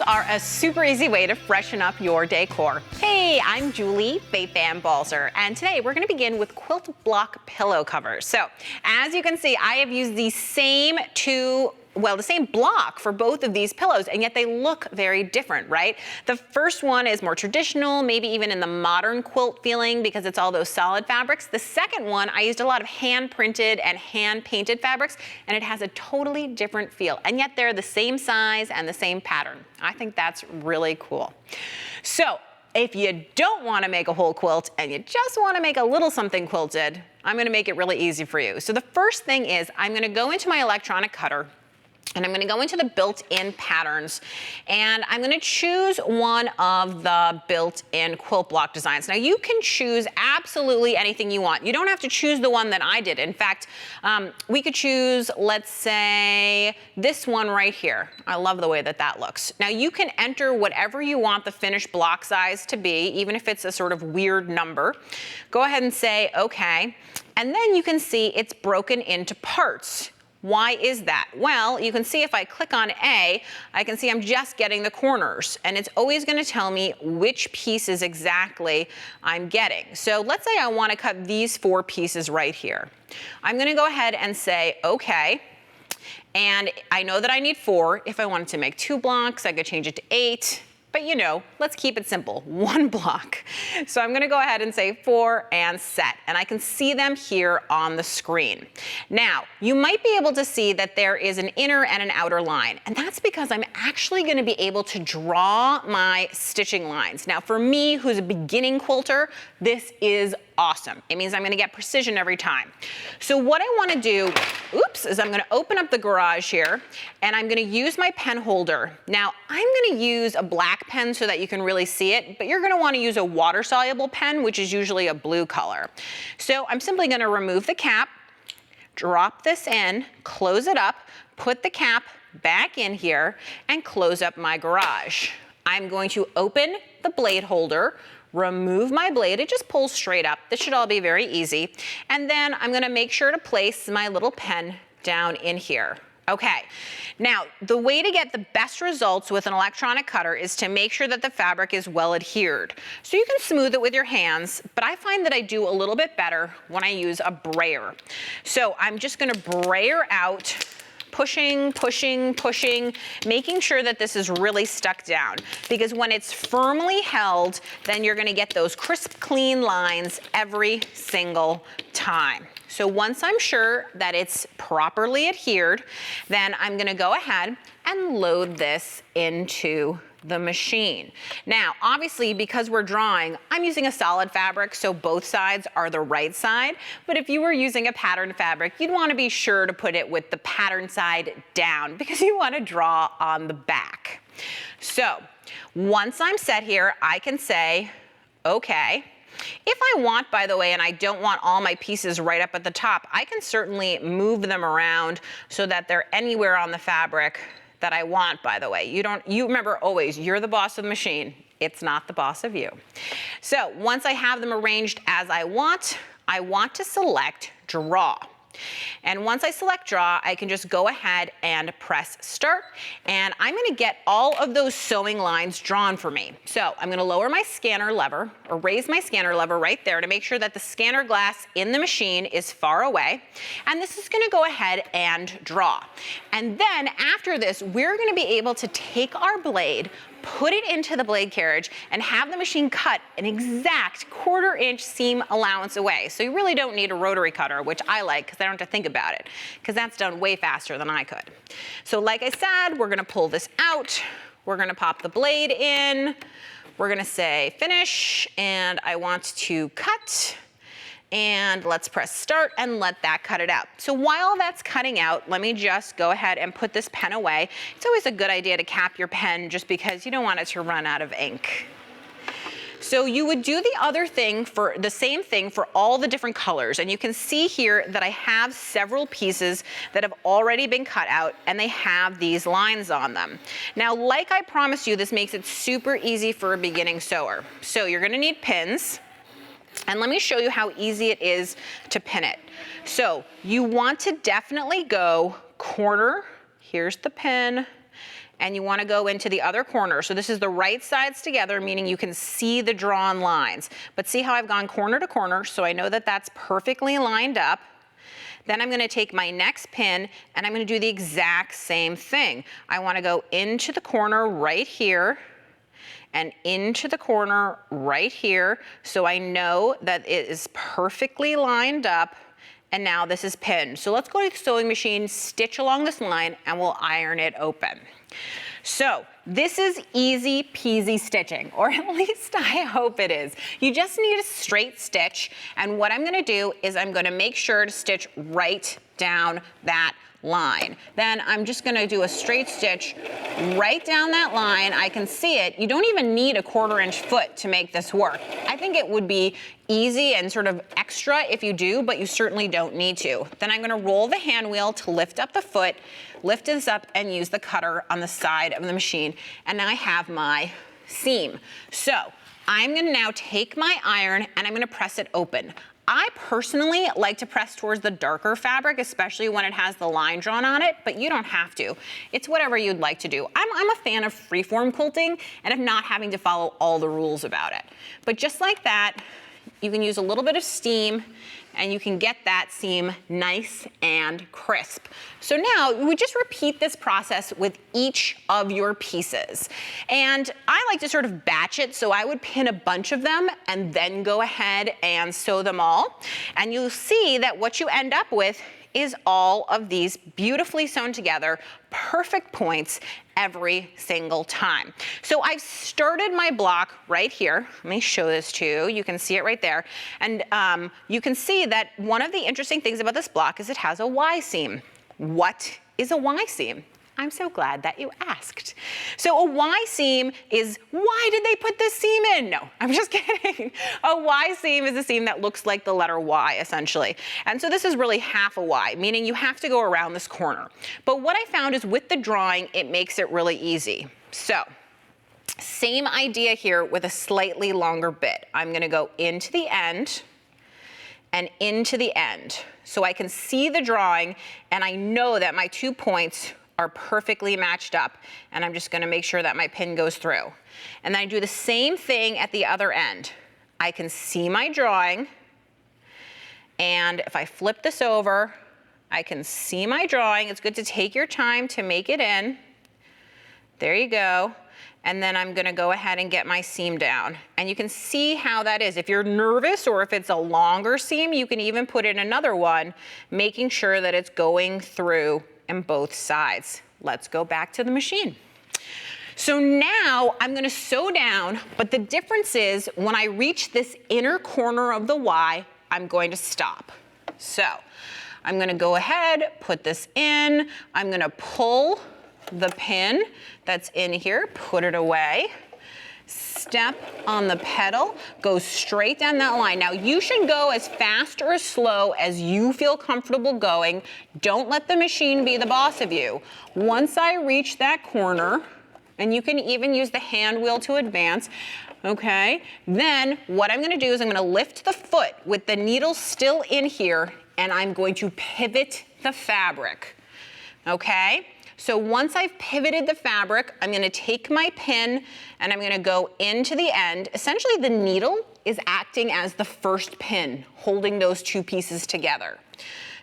are a super easy way to freshen up your decor. Hey, I'm Julie Fei Fan Balzer, and today we're going to begin with quilt block pillow covers. So, as you can see, I have used the same the same block for both of these pillows, and yet they look very different, right? The first one is more traditional, maybe even in the modern quilt feeling because it's all those solid fabrics. The second one, I used a lot of hand printed and hand painted fabrics, and it has a totally different feel, and yet they're the same size and the same pattern. I think that's really cool. So, if you don't want to make a whole quilt and you just want to make a little something quilted, I'm going to make it really easy for you. So the first thing is I'm going to go into my electronic cutter, and I'm going to go into the built-in patterns, and I'm going to choose one of the built-in quilt block designs. Now you can choose absolutely anything you want. You don't have to choose the one that I did. In fact, we could choose, let's say, this one right here. I love the way that that looks. Now you can enter whatever you want the finished block size to be, even if it's a sort of weird number. Go ahead and say, okay. And then you can see it's broken into parts. Why is that? Well, you can see if I click on A, I can see I'm just getting the corners, and it's always going to tell me which pieces exactly I'm getting. So let's say I want to cut these 4 pieces right here. I'm going to go ahead and say okay, and I know that I need 4. If I wanted to make 2 blocks, I could change it to 8. But you know, let's keep it simple, 1 block. So I'm gonna go ahead and say 4 and set, and I can see them here on the screen. Now, you might be able to see that there is an inner and an outer line, and that's because I'm actually gonna be able to draw my stitching lines. Now, for me, who's a beginning quilter, this is awesome. It means I'm gonna get precision every time. So what I wanna do, is I'm gonna open up the garage here, and I'm gonna use my pen holder. Now, I'm gonna use a black pen so that you can really see it, but you're gonna wanna use a water-soluble pen, which is usually a blue color. So I'm simply gonna remove the cap, drop this in, close it up, put the cap back in here, and close up my garage. I'm going to open the blade holder, remove my blade, it just pulls straight up. This should all be very easy. And then I'm gonna make sure to place my little pen down in here. Okay, now the way to get the best results with an electronic cutter is to make sure that the fabric is well adhered. So you can smooth it with your hands, but I find that I do a little bit better when I use a brayer. So I'm just gonna brayer out, pushing, pushing, pushing, making sure that this is really stuck down. Because when it's firmly held, then you're gonna get those crisp, clean lines every single time. So once I'm sure that it's properly adhered, then I'm gonna go ahead and load this into the machine. Now, obviously, because we're drawing, I'm using a solid fabric, so both sides are the right side. But if you were using a patterned fabric, you'd want to be sure to put it with the pattern side down because you want to draw on the back. So once I'm set here, I can say, okay. If I want, by the way, and I don't want all my pieces right up at the top, I can certainly move them around so that they're anywhere on the fabric that I want, by the way. You remember always, you're the boss of the machine. It's not the boss of you. So once I have them arranged as I want to select draw. And once I select draw, I can just go ahead and press start, and I'm gonna get all of those sewing lines drawn for me. So I'm gonna lower my scanner lever, or raise my scanner lever right there to make sure that the scanner glass in the machine is far away. And this is gonna go ahead and draw. And then after this, we're gonna be able to take our blade, put it into the blade carriage, and have the machine cut an exact 1/4 inch seam allowance away. So you really don't need a rotary cutter, which I like because I don't have to think about it, because that's done way faster than I could. So like I said, we're gonna pull this out, we're gonna pop the blade in, we're gonna say finish, and I want to cut. And let's press start and let that cut it out. So while that's cutting out, let me just go ahead and put this pen away. It's always a good idea to cap your pen just because you don't want it to run out of ink. So you would do the same thing for all the different colors. And you can see here that I have several pieces that have already been cut out, and they have these lines on them. Now, like I promised you, this makes it super easy for a beginning sewer. So you're gonna need pins. And let me show you how easy it is to pin it. So you want to definitely go corner, here's the pin, and you want to go into the other corner. So this is the right sides together, meaning you can see the drawn lines. But see how I've gone corner to corner, so I know that that's perfectly lined up. Then I'm going to take my next pin and I'm going to do the exact same thing. I want to go into the corner right here and into the corner right here, so I know that it is perfectly lined up. And now this is pinned. So let's go to the sewing machine, stitch along this line, and we'll iron it open. So this is easy peasy stitching, or at least I hope it is. You just need a straight stitch, and what I'm gonna do is I'm gonna make sure to stitch right down that line. Then I'm just gonna do a straight stitch right down that line. I can see it. You don't even need a 1/4 inch foot to make this work. I think it would be easy and sort of extra if you do, but you certainly don't need to. Then I'm gonna roll the hand wheel to lift up the foot, lift this up and use the cutter on the side of the machine. And now I have my seam. So I'm gonna now take my iron and I'm gonna press it open. I personally like to press towards the darker fabric, especially when it has the line drawn on it, but you don't have to. It's whatever you'd like to do. I'm a fan of freeform quilting and of not having to follow all the rules about it. But just like that, you can use a little bit of steam and you can get that seam nice and crisp. So now we just repeat this process with each of your pieces. And I like to sort of batch it, so I would pin a bunch of them and then go ahead and sew them all. And you'll see that what you end up with is all of these beautifully sewn together, perfect points every single time. So I've started my block right here. Let me show this to you. You can see it right there. And you can see that one of the interesting things about this block is it has a Y seam. What is a Y seam? I'm so glad that you asked. So a Y seam is, why did they put this seam in? No, I'm just kidding. A Y seam is a seam that looks like the letter Y, essentially. And so this is really half a Y, meaning you have to go around this corner. But what I found is with the drawing, it makes it really easy. So same idea here with a slightly longer bit. I'm gonna go into the end and into the end. So I can see the drawing and I know that my 2 points are perfectly matched up, and I'm just gonna make sure that my pin goes through. And then I do the same thing at the other end. I can see my drawing, and if I flip this over, I can see my drawing. It's good to take your time to make it in. There you go. And then I'm gonna go ahead and get my seam down. And you can see how that is. If you're nervous or if it's a longer seam, you can even put in another one, making sure that it's going through in both sides. Let's go back to the machine. So now I'm gonna sew down, but the difference is when I reach this inner corner of the Y, I'm going to stop. So I'm gonna go ahead, put this in, I'm gonna pull the pin that's in here, put it away, step on the pedal, go straight down that line. Now you should go as fast or as slow as you feel comfortable going. Don't let the machine be the boss of you. Once I reach that corner, and you can even use the hand wheel to advance, okay? Then what I'm gonna do is I'm gonna lift the foot with the needle still in here, and I'm going to pivot the fabric, okay? So once I've pivoted the fabric, I'm gonna take my pin and I'm gonna go into the end. Essentially the needle is acting as the first pin, holding those 2 pieces together.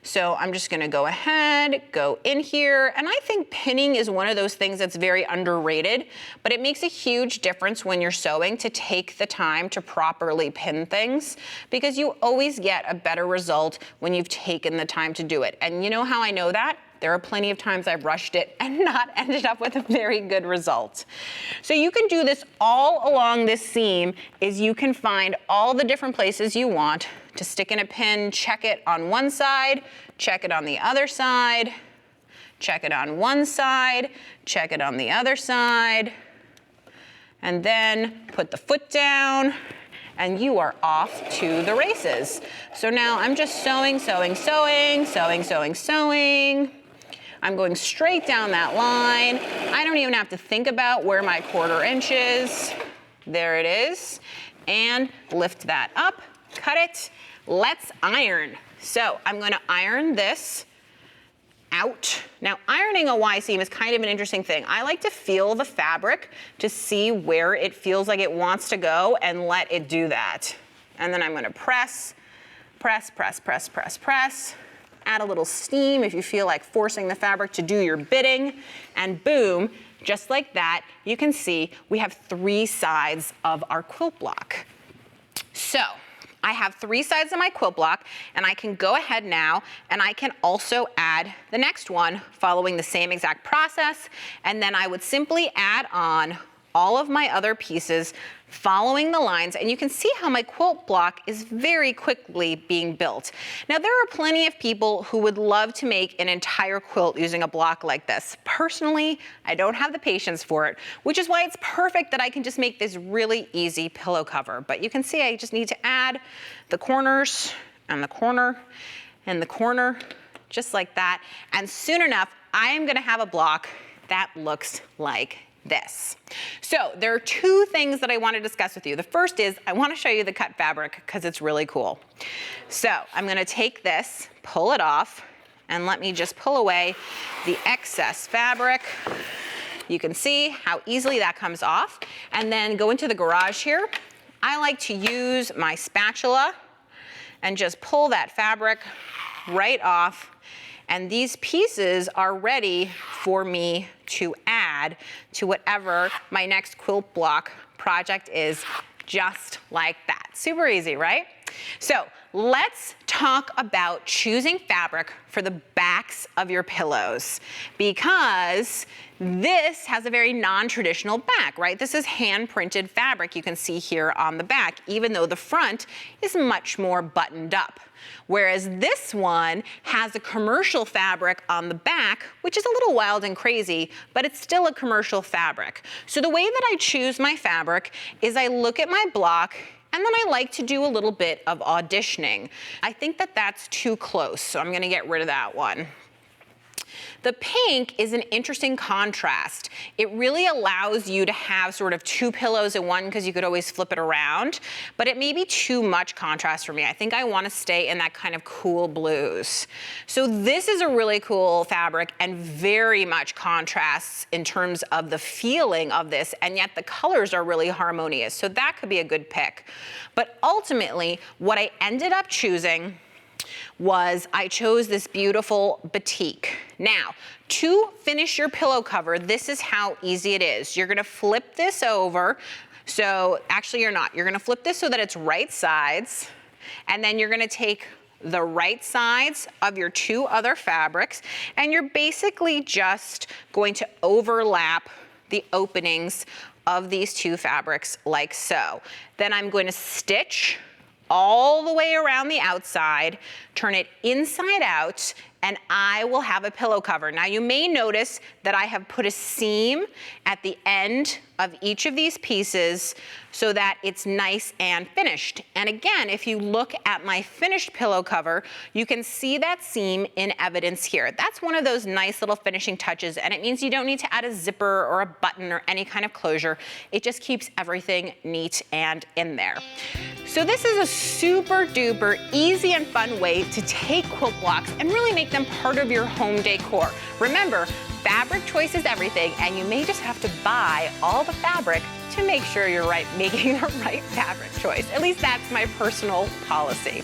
So I'm just gonna go ahead, go in here, and I think pinning is one of those things that's very underrated, but it makes a huge difference when you're sewing to take the time to properly pin things, because you always get a better result when you've taken the time to do it. And you know how I know that? There are plenty of times I've rushed it and not ended up with a very good result. So you can do this all along this seam, is you can find all the different places you want to stick in a pin, check it on one side, check it on the other side, check it on one side, check it on the other side, and then put the foot down, and you are off to the races. So now I'm just sewing, sewing, sewing, sewing, sewing, sewing. I'm going straight down that line. I don't even have to think about where my 1/4 inch is. There it is. And lift that up, cut it. Let's iron. So I'm gonna iron this out. Now, ironing a Y seam is kind of an interesting thing. I like to feel the fabric to see where it feels like it wants to go and let it do that. And then I'm gonna press, press, press, press, press, press. Add a little steam if you feel like forcing the fabric to do your bidding, and boom, just like that, you can see we have 3 sides of our quilt block. So, I have 3 sides of my quilt block, and I can go ahead now and I can also add the next one following the same exact process, and then I would simply add on all of my other pieces following the lines, and you can see how my quilt block is very quickly being built. Now, there are plenty of people who would love to make an entire quilt using a block like this. Personally, I don't have the patience for it, which is why it's perfect that I can just make this really easy pillow cover. But you can see I just need to add the corners and the corner and the corner, just like that. And soon enough, I am gonna have a block that looks like this. So there are 2 things that I want to discuss with you. The first is I want to show you the cut fabric because it's really cool. So I'm going to take this, pull it off, and let me just pull away the excess fabric. You can see how easily that comes off. And then go into the garage here. I like to use my spatula and just pull that fabric right off. And these pieces are ready for me to add to whatever my next quilt block project is, just like that. Super easy, right? So let's talk about choosing fabric for the backs of your pillows, because this has a very non-traditional back, right? This is hand-printed fabric you can see here on the back, even though the front is much more buttoned up. Whereas this one has a commercial fabric on the back, which is a little wild and crazy, but it's still a commercial fabric. So the way that I choose my fabric is I look at my block, and then I like to do a little bit of auditioning. I think that that's too close, so I'm gonna get rid of that one. The pink is an interesting contrast. It really allows you to have sort of 2 pillows in one because you could always flip it around, but it may be too much contrast for me. I think I want to stay in that kind of cool blues. So this is a really cool fabric and very much contrasts in terms of the feeling of this, and yet the colors are really harmonious. So that could be a good pick. But ultimately, what I ended up choosing was I chose this beautiful batik. Now, to finish your pillow cover, this is how easy it is. You're gonna flip this over. So actually you're not. You're gonna flip this so that it's right sides, and then you're gonna take the right sides of your 2 other fabrics, and you're basically just going to overlap the openings of these 2 fabrics like so. Then I'm going to stitch all the way around the outside, turn it inside out, and I will have a pillow cover. Now you may notice that I have put a seam at the end of each of these pieces so that it's nice and finished. And again, if you look at my finished pillow cover, you can see that seam in evidence here. That's one of those nice little finishing touches, and it means you don't need to add a zipper or a button or any kind of closure. It just keeps everything neat and in there. So this is a super duper easy and fun way to take quilt blocks and really make them part of your home decor. Remember, fabric choice is everything, and you may just have to buy all the fabric to make sure you're making the right fabric choice. At least that's my personal policy.